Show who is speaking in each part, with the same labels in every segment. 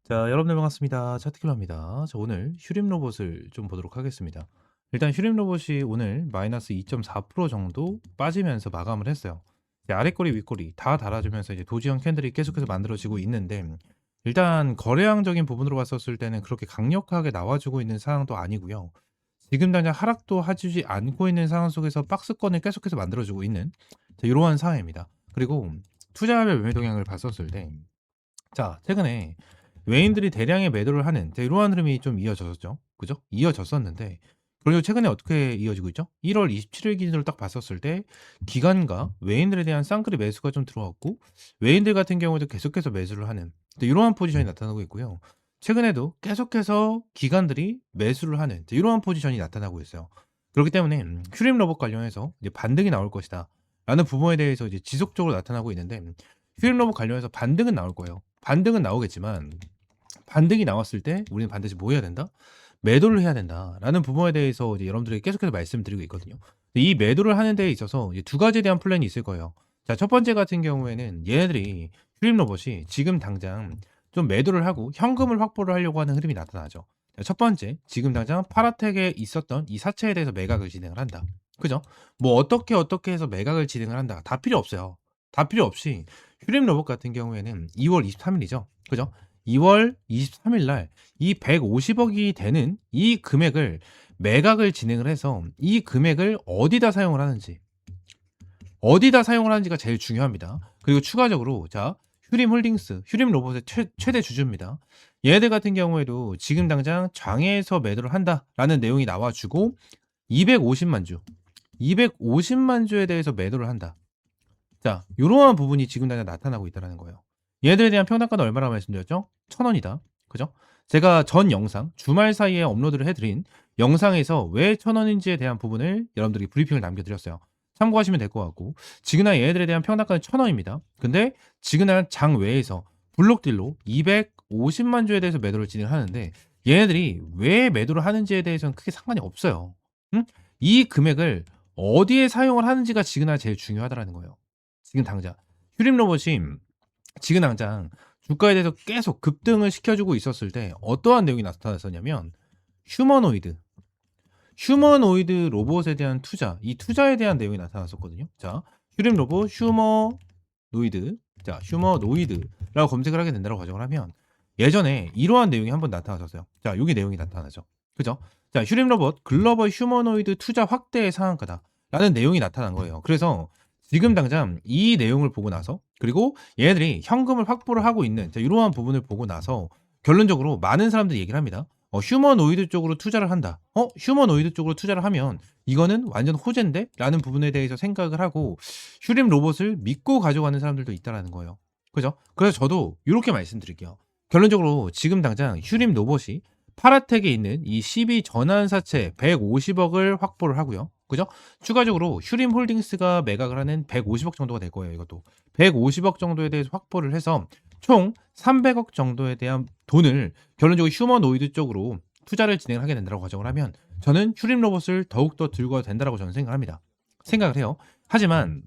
Speaker 1: 자, 여러분들 반갑습니다. 차트킬러입니다. 자, 오늘 휴림 로봇을 좀 보도록 하겠습니다. 일단 휴림 로봇이 오늘 마이너스 2.4% 정도 빠지면서 마감을 했어요. 이제 아랫꼬리, 윗꼬리 다 달아주면서 이제 도지형 캔들이 계속해서 만들어지고 있는데, 일단 거래량적인 부분으로 봤었을 때는 그렇게 강력하게 나와주고 있는 상황도 아니고요. 지금 당장 하락도 해주지 않고 있는 상황 속에서 박스권을 계속해서 만들어주고 있는 이러한 상황입니다. 그리고 투자별 매매 동향을 봤었을 때, 자, 최근에 외인들이 대량의 매도를 하는 이러한 흐름이 좀 이어졌었죠. 그죠? 이어졌었는데, 그리고 최근에 어떻게 이어지고 있죠? 1월 27일 기준으로 딱 봤었을 때 기관과 외인들에 대한 쌍끌이 매수가 좀 들어왔고, 외인들 같은 경우도 계속해서 매수를 하는 이러한 포지션이 나타나고 있고요. 최근에도 계속해서 기관들이 매수를 하는 이러한 포지션이 나타나고 있어요. 그렇기 때문에 휴림 로봇 관련해서 이제 반등이 나올 것이다 라는 부분에 대해서 이제 지속적으로 나타나고 있는데, 휴림 로봇 관련해서 반등은 나올 거예요. 반등은 나오겠지만, 반등이 나왔을 때 우리는 반드시 뭐 해야 된다? 매도를 해야 된다라는 부분에 대해서 이제 여러분들에게 계속해서 말씀드리고 있거든요. 이 매도를 하는 데에 있어서 이제 두 가지에 대한 플랜이 있을 거예요. 자, 첫 번째 같은 경우에는 얘네들이 휴림 로봇이 지금 당장 좀 매도를 하고 현금을 확보를 하려고 하는 흐름이 나타나죠. 자, 첫 번째, 지금 당장 파라텍에 있었던 이 사채에 대해서 매각을 진행을 한다. 그죠? 뭐 어떻게 해서 매각을 진행을 한다. 다 필요 없어요. 다 필요 없이 휴림 로봇 같은 경우에는 2월 23일이죠. 그죠? 2월 23일 날 이 150억이 되는 이 금액을 매각을 진행을 해서 이 금액을 어디다 사용을 하는지, 어디다 사용을 하는지가 제일 중요합니다. 그리고 추가적으로 자, 휴림 홀딩스, 휴림 로봇의 최대 주주입니다. 얘네들 같은 경우에도 지금 당장 장외에서 매도를 한다라는 내용이 나와주고 250만 주, 250만 주에 대해서 매도를 한다. 자, 요러한 부분이 지금 당장 나타나고 있다는 거예요. 얘들에 대한 평단가는 얼마라고 말씀드렸죠? 1,000원이다. 그죠? 제가 전 영상, 주말 사이에 업로드를 해드린 영상에서 왜 1,000원인지에 대한 부분을 여러분들이 브리핑을 남겨드렸어요. 참고하시면 될 것 같고, 지그날 얘들에 대한 평단가는 1,000원입니다. 근데 지그날 장 외에서 블록딜로 250만 주에 대해서 매도를 진행하는데, 얘네들이 왜 매도를 하는지에 대해서는 크게 상관이 없어요. 응? 이 금액을 어디에 사용을 하는지가 지그날 제일 중요하다는 거예요. 지금 당장 휴림 로봇이 지금 당장 주가에 대해서 계속 급등을 시켜주고 있었을 때 어떠한 내용이 나타났었냐면, 휴머노이드 휴머노이드 로봇에 대한 투자, 이 투자에 대한 내용이 나타났었거든요. 자, 휴림 로봇 휴머노이드, 자, 휴머노이드라고 검색을 하게 된다고 가정을 하면 예전에 이러한 내용이 한번 나타났었어요. 자, 여기 내용이 나타나죠. 그죠? 자, 휴림 로봇 글로벌 휴머노이드 투자 확대의 상한가다라는 내용이 나타난 거예요. 그래서 지금 당장 이 내용을 보고 나서, 그리고 얘네들이 현금을 확보를 하고 있는 이러한 부분을 보고 나서 결론적으로 많은 사람들이 얘기를 합니다. 휴머노이드 쪽으로 투자를 한다. 휴머노이드 쪽으로 투자를 하면 이거는 완전 호재인데? 라는 부분에 대해서 생각을 하고 휴림 로봇을 믿고 가져가는 사람들도 있다라는 거예요. 그죠? 그래서 저도 이렇게 말씀드릴게요. 결론적으로 지금 당장 휴림 로봇이 파라텍에 있는 이 12 전환사채 150억을 확보를 하고요. 그죠? 추가적으로 휴림 홀딩스가 매각을 하는 150억 정도가 될 거예요. 이것도 150억 정도에 대해서 확보를 해서 총 300억 정도에 대한 돈을 결론적으로 휴머노이드 쪽으로 투자를 진행하게 된다고 가정을 하면 저는 휴림 로봇을 더욱더 들고 가도 된다고 저는 생각을 해요. 하지만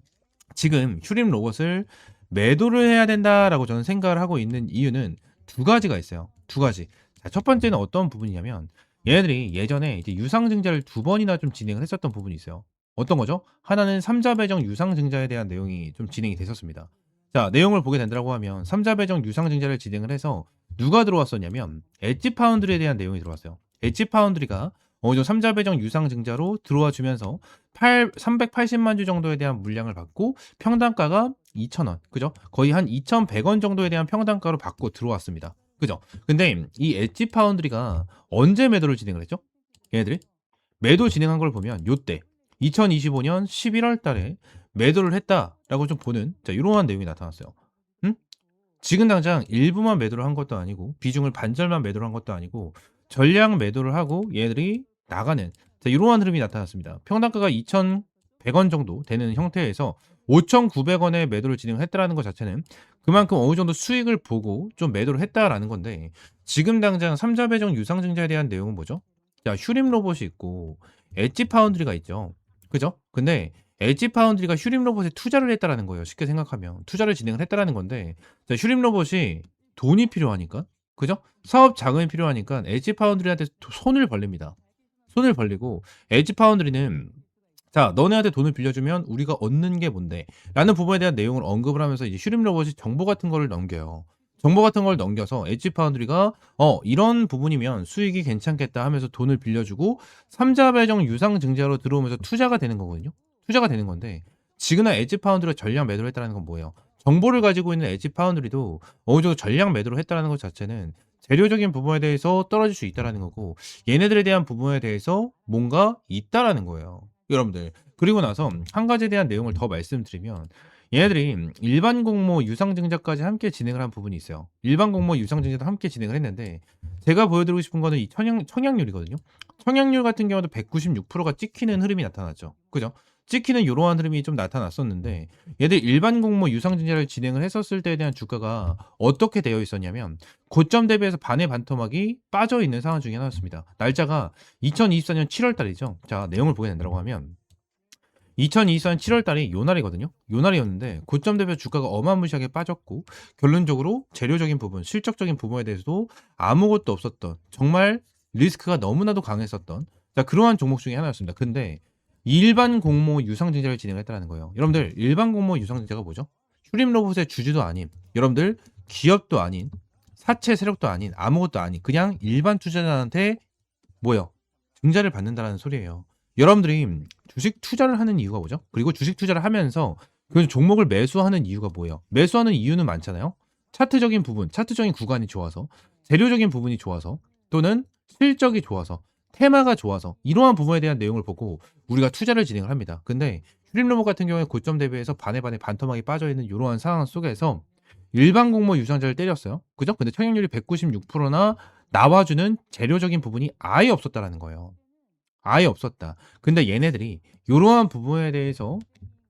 Speaker 1: 지금 휴림 로봇을 매도를 해야 된다라고 저는 생각을 하고 있는 이유는 두 가지가 있어요. 두 가지. 자, 첫 번째는 어떤 부분이냐면, 얘네들이 예전에 이제 유상증자를 두 번이나 좀 진행을 했었던 부분이 있어요. 어떤 거죠? 하나는 삼자 배정 유상증자에 대한 내용이 좀 진행이 됐었습니다. 자, 내용을 보게 된다고 하면 삼자 배정 유상증자를 진행을 해서 누가 들어왔었냐면 엣지 파운드리에 대한 내용이 들어왔어요. 엣지 파운드리가 어느 정도 삼자 배정 유상증자로 들어와 주면서 380만 주 정도에 대한 물량을 받고 평단가가 2,000원, 그죠? 거의 한 2,100원 정도에 대한 평단가로 받고 들어왔습니다. 그죠? 근데 이 엣지 파운드리가 언제 매도를 진행을 했죠? 얘네들이 매도 진행한 걸 보면 요때 2025년 11월 달에 매도를 했다라고 좀 보는 이러한 내용이 나타났어요. 음? 지금 당장 일부만 매도를 한 것도 아니고 비중을 반절만 매도를 한 것도 아니고 전량 매도를 하고 얘들이 나가는 이러한 흐름이 나타났습니다. 평단가가 2,100원 정도 되는 형태에서 5,900원에 매도를 진행했다라는 것 자체는 그만큼 어느 정도 수익을 보고 좀 매도를 했다라는 건데, 지금 당장 삼자 배정 유상증자에 대한 내용은 뭐죠? 자, 휴림 로봇이 있고 엣지 파운드리가 있죠. 그죠? 근데 엣지 파운드리가 휴림 로봇에 투자를 했다라는 거예요. 쉽게 생각하면 투자를 진행을 했다라는 건데, 자, 휴림 로봇이 돈이 필요하니까 그죠? 사업 자금이 필요하니까 엣지 파운드리한테 손을 벌립니다. 손을 벌리고 엣지 파운드리는 "자, 너네한테 돈을 빌려주면 우리가 얻는 게 뭔데?" 라는 부분에 대한 내용을 언급을 하면서 이제 슈림 로봇이 정보 같은 거를 넘겨요. 정보 같은 걸 넘겨서 엣지 파운드리가 이런 부분이면 수익이 괜찮겠다." 하면서 돈을 빌려주고 삼자 배정 유상 증자로 들어오면서 투자가 되는 거거든요. 투자가 되는 건데 지그나 엣지 파운드리가 전량 매도를 했다는 건 뭐예요? 정보를 가지고 있는 엣지 파운드리도 어느 정도 전량 매도를 했다는 것 자체는 재료적인 부분에 대해서 떨어질 수 있다라는 거고 얘네들에 대한 부분에 대해서 뭔가 있다라는 거예요, 여러분들. 그리고 나서 한 가지에 대한 내용을 더 말씀드리면 얘네들이 일반 공모 유상증자까지 함께 진행을 한 부분이 있어요. 일반 공모 유상증자도 함께 진행을 했는데 제가 보여드리고 싶은 거는 이 청약률이거든요. 청약률 같은 경우도 196%가 찍히는 흐름이 나타났죠. 그죠? 찍히는 요러한 흐름이 좀 나타났었는데 얘들 일반 공모 유상증자를 진행을 했었을 때에 대한 주가가 어떻게 되어 있었냐면 고점 대비해서 반의 반토막이 빠져 있는 상황 중에 하나였습니다. 날짜가 2024년 7월 달이죠. 자, 내용을 보게 된다고 하면 2024년 7월 달이 요 날이거든요. 요 날이었는데 고점 대비 주가가 어마무시하게 빠졌고 결론적으로 재료적인 부분, 실적적인 부분에 대해서도 아무것도 없었던 정말 리스크가 너무나도 강했었던 자, 그러한 종목 중에 하나였습니다. 근데 일반 공모 유상증자를 진행했다는 거예요. 여러분들 일반 공모 유상증자가 뭐죠? 휴림 로봇의 주주도 아닌 여러분들 기업도 아닌 사채 세력도 아닌 아무것도 아닌 그냥 일반 투자자한테 뭐요? 증자를 받는다라는 소리예요. 여러분들이 주식 투자를 하는 이유가 뭐죠? 그리고 주식 투자를 하면서 그 종목을 매수하는 이유가 뭐예요? 매수하는 이유는 많잖아요. 차트적인 부분, 차트적인 구간이 좋아서, 재료적인 부분이 좋아서, 또는 실적이 좋아서, 테마가 좋아서 이러한 부분에 대한 내용을 보고 우리가 투자를 진행을 합니다. 근데 휴림로봇 같은 경우에 고점 대비해서 반에 반토막이 빠져 있는 이러한 상황 속에서 일반 공모 유상자를 때렸어요. 그죠? 근데 청약률이 196%나 나와주는 재료적인 부분이 아예 없었다라는 거예요. 아예 없었다. 근데 얘네들이 요러한 부분에 대해서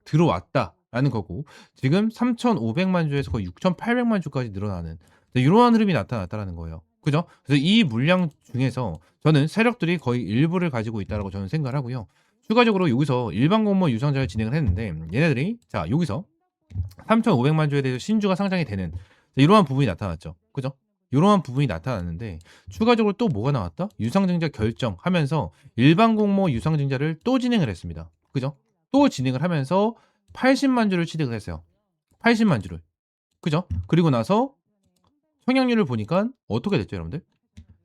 Speaker 1: 들어왔다라는 거고 지금 3,500만 주에서 거의 6,800만 주까지 늘어나는 이러한 흐름이 나타났다라는 거예요. 그죠? 그래서 이 물량 중에서 저는 세력들이 거의 일부를 가지고 있다라고 저는 생각을 하고요. 추가적으로 여기서 일반 공모 유상자를 진행을 했는데 얘네들이 자 여기서 3,500만 주에 대해서 신주가 상장이 되는 이러한 부분이 나타났죠. 그죠? 이러한 부분이 나타났는데 추가적으로 또 뭐가 나왔다? 유상증자 결정하면서 일반 공모 유상증자를 또 진행을 했습니다. 그죠? 또 진행을 하면서 80만 주를 취득을 했어요. 80만 주를. 그죠? 그리고 나서 청약률을 보니까 어떻게 됐죠, 여러분들?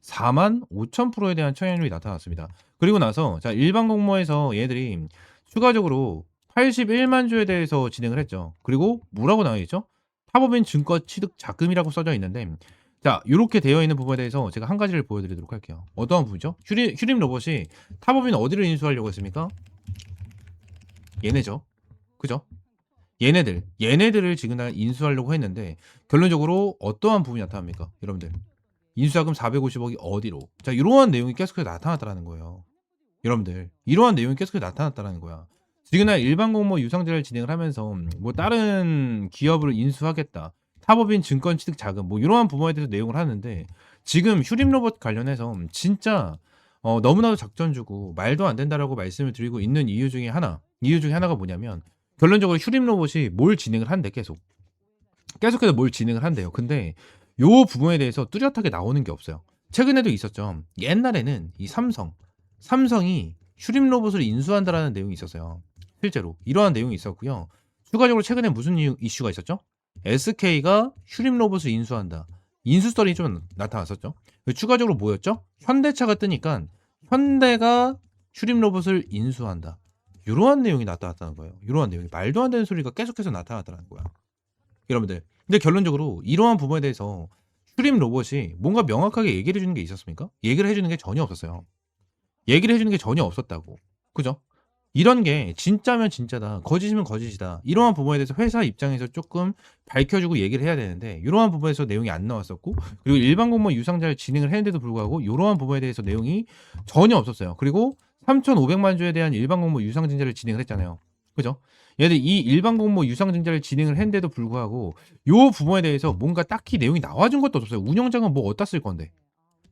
Speaker 1: 4만 5천 프로에 대한 청약률이 나타났습니다. 그리고 나서 자 일반 공모에서 얘들이 추가적으로 81만 주에 대해서 진행을 했죠. 그리고 뭐라고 나와 있죠? 타법인 증권 취득 자금이라고 써져 있는데 자 요렇게 되어 있는 부분에 대해서 제가 한 가지를 보여드리도록 할게요. 어떠한 부분이죠? 휴림 로봇이 타법인 어디를 인수하려고 했습니까? 얘네죠. 그죠? 얘네들을 지금 인수하려고 했는데 결론적으로 어떠한 부분이 나타납니까? 여러분들 인수자금 450억이 어디로? 자 이러한 내용이 계속해서 나타났다는 거예요. 여러분들 이러한 내용이 계속해서 나타났다는 거야. 지금날 일반 공모 유상증자를 진행을 하면서 뭐 다른 기업을 인수하겠다. 타법인 증권 취득 자금 뭐 이러한 부분에 대해서 내용을 하는데 지금 휴림 로봇 관련해서 진짜 너무나도 작전주고 말도 안 된다라고 말씀을 드리고 있는 이유 중에 하나가 뭐냐면 결론적으로 휴림 로봇이 뭘 진행을 한대 계속해서 뭘 진행을 한대요. 근데 요 부분에 대해서 뚜렷하게 나오는 게 없어요. 최근에도 있었죠. 옛날에는 이 삼성이 휴림 로봇을 인수한다라는 내용이 있었어요. 실제로 이러한 내용이 있었고요. 추가적으로 최근에 무슨 이슈가 있었죠? SK가 휴림 로봇을 인수한다. 인수설이 좀 나타났었죠. 추가적으로 뭐였죠? 현대차가 뜨니까 현대가 휴림 로봇을 인수한다. 이러한 내용이 나타났다는 거예요. 이러한 내용이 말도 안 되는 소리가 계속해서 나타났다는 거야. 여러분들. 근데 결론적으로 이러한 부분에 대해서 휴림 로봇이 뭔가 명확하게 얘기를 해주는 게 있었습니까? 얘기를 해주는 게 전혀 없었어요. 얘기를 해주는 게 전혀 없었다고. 그죠? 이런 게 진짜면 진짜다. 거짓이면 거짓이다. 이러한 부분에 대해서 회사 입장에서 조금 밝혀주고 얘기를 해야 되는데 이러한 부분에서 내용이 안 나왔었고 그리고 일반 공모 유상자를 진행을 했는데도 불구하고 이러한 부분에 대해서 내용이 전혀 없었어요. 그리고 3,500만 주에 대한 일반 공모 유상증자를 진행을 했잖아요. 그죠? 얘들 이 일반 공모 유상증자를 진행을 했는데도 불구하고 요 부분에 대해서 뭔가 딱히 내용이 나와준 것도 없었어요. 운영장은 뭐 어디다 쓸 건데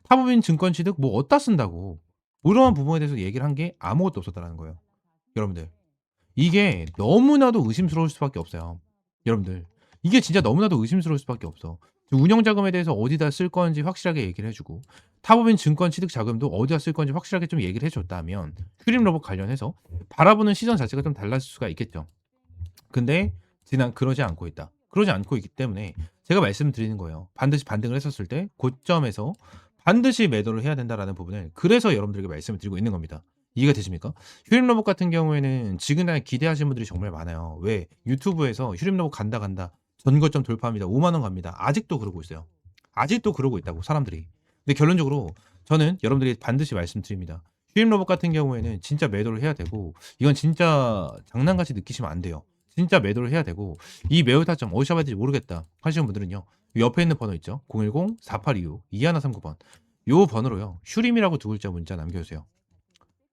Speaker 1: 타법인 증권 취득 뭐 어디다 쓴다고 이러한 부분에 대해서 얘기를 한 게 아무것도 없었다는 거예요. 여러분들 이게 너무나도 의심스러울 수밖에 없어요. 여러분들 이게 진짜 너무나도 의심스러울 수밖에 없어. 운영 자금에 대해서 어디다 쓸 건지 확실하게 얘기를 해 주고 타법인 증권 취득 자금도 어디다 쓸 건지 확실하게 좀 얘기를 해 줬다면 휴림 로봇 관련해서 바라보는 시선 자체가 좀 달라질 수가 있겠죠. 근데 지난 그러지 않고 있다. 그러지 않고 있기 때문에 제가 말씀드리는 거예요. 반드시 반등을 했었을 때 고점에서 반드시 매도를 해야 된다라는 부분을 그래서 여러분들에게 말씀을 드리고 있는 겁니다. 이해가 되십니까? 휴림 로봇 같은 경우에는 지금 날 기대하시는 분들이 정말 많아요. 왜? 유튜브에서 휴림 로봇 간다 간다. 전고점 돌파합니다. 5만 원 갑니다. 아직도 그러고 있어요. 아직도 그러고 있다고 사람들이. 근데 결론적으로 저는 여러분들이 반드시 말씀드립니다. 휴림 로봇 같은 경우에는 진짜 매도를 해야 되고 이건 진짜 장난같이 느끼시면 안 돼요. 진짜 매도를 해야 되고 이 매도 타점 어디서 잡아야 될지 모르겠다 하시는 분들은요. 옆에 있는 번호 있죠. 010-4825-2139번. 요 번호로요. 휴림이라고 두 글자 문자 남겨주세요.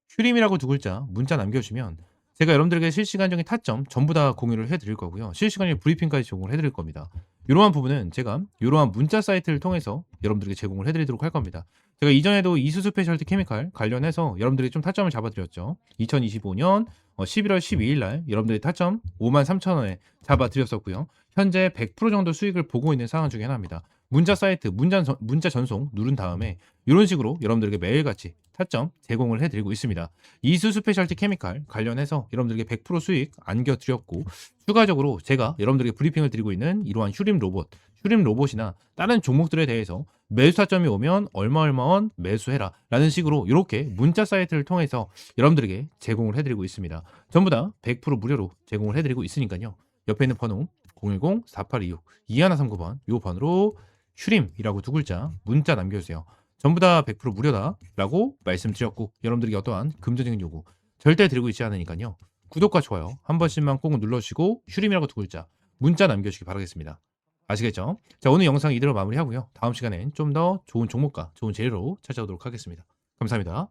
Speaker 1: 휴림이라고 두 글자 문자 남겨주시면 제가 여러분들에게 실시간적인 타점 전부 다 공유를 해드릴 거고요. 실시간적인 브리핑까지 제공을 해드릴 겁니다. 이러한 부분은 제가 이러한 문자 사이트를 통해서 여러분들에게 제공을 해드리도록 할 겁니다. 제가 이전에도 이수 스페셜티 케미칼 관련해서 여러분들이 좀 타점을 잡아드렸죠. 2025년 11월 12일 날 여러분들이 타점 53,000원에 잡아드렸었고요. 현재 100% 정도 수익을 보고 있는 상황 중에 하나입니다. 문자 사이트, 문자 전송 누른 다음에 이런 식으로 여러분들에게 매일같이 타점 제공을 해드리고 있습니다. 이수 스페셜티 케미칼 관련해서 여러분들에게 100% 수익 안겨드렸고 추가적으로 제가 여러분들에게 브리핑을 드리고 있는 이러한 휴림 로봇이나 다른 종목들에 대해서 매수 타점이 오면 얼마 원 매수해라 라는 식으로 이렇게 문자 사이트를 통해서 여러분들에게 제공을 해드리고 있습니다. 전부 다 100% 무료로 제공을 해드리고 있으니까요. 옆에 있는 번호 010-4826-2139번 이 번호로 휴림이라고 두 글자 문자 남겨주세요. 전부 다 100% 무료다라고 말씀드렸고 여러분들이 어떠한 금전적인 요구 절대 드리고 있지 않으니까요. 구독과 좋아요 한 번씩만 꼭 눌러주시고 휴림이라고 두 글자 문자 남겨주시기 바라겠습니다. 아시겠죠? 자, 오늘 영상 이대로 마무리하고요. 다음 시간엔 좀 더 좋은 종목과 좋은 재료로 찾아오도록 하겠습니다. 감사합니다.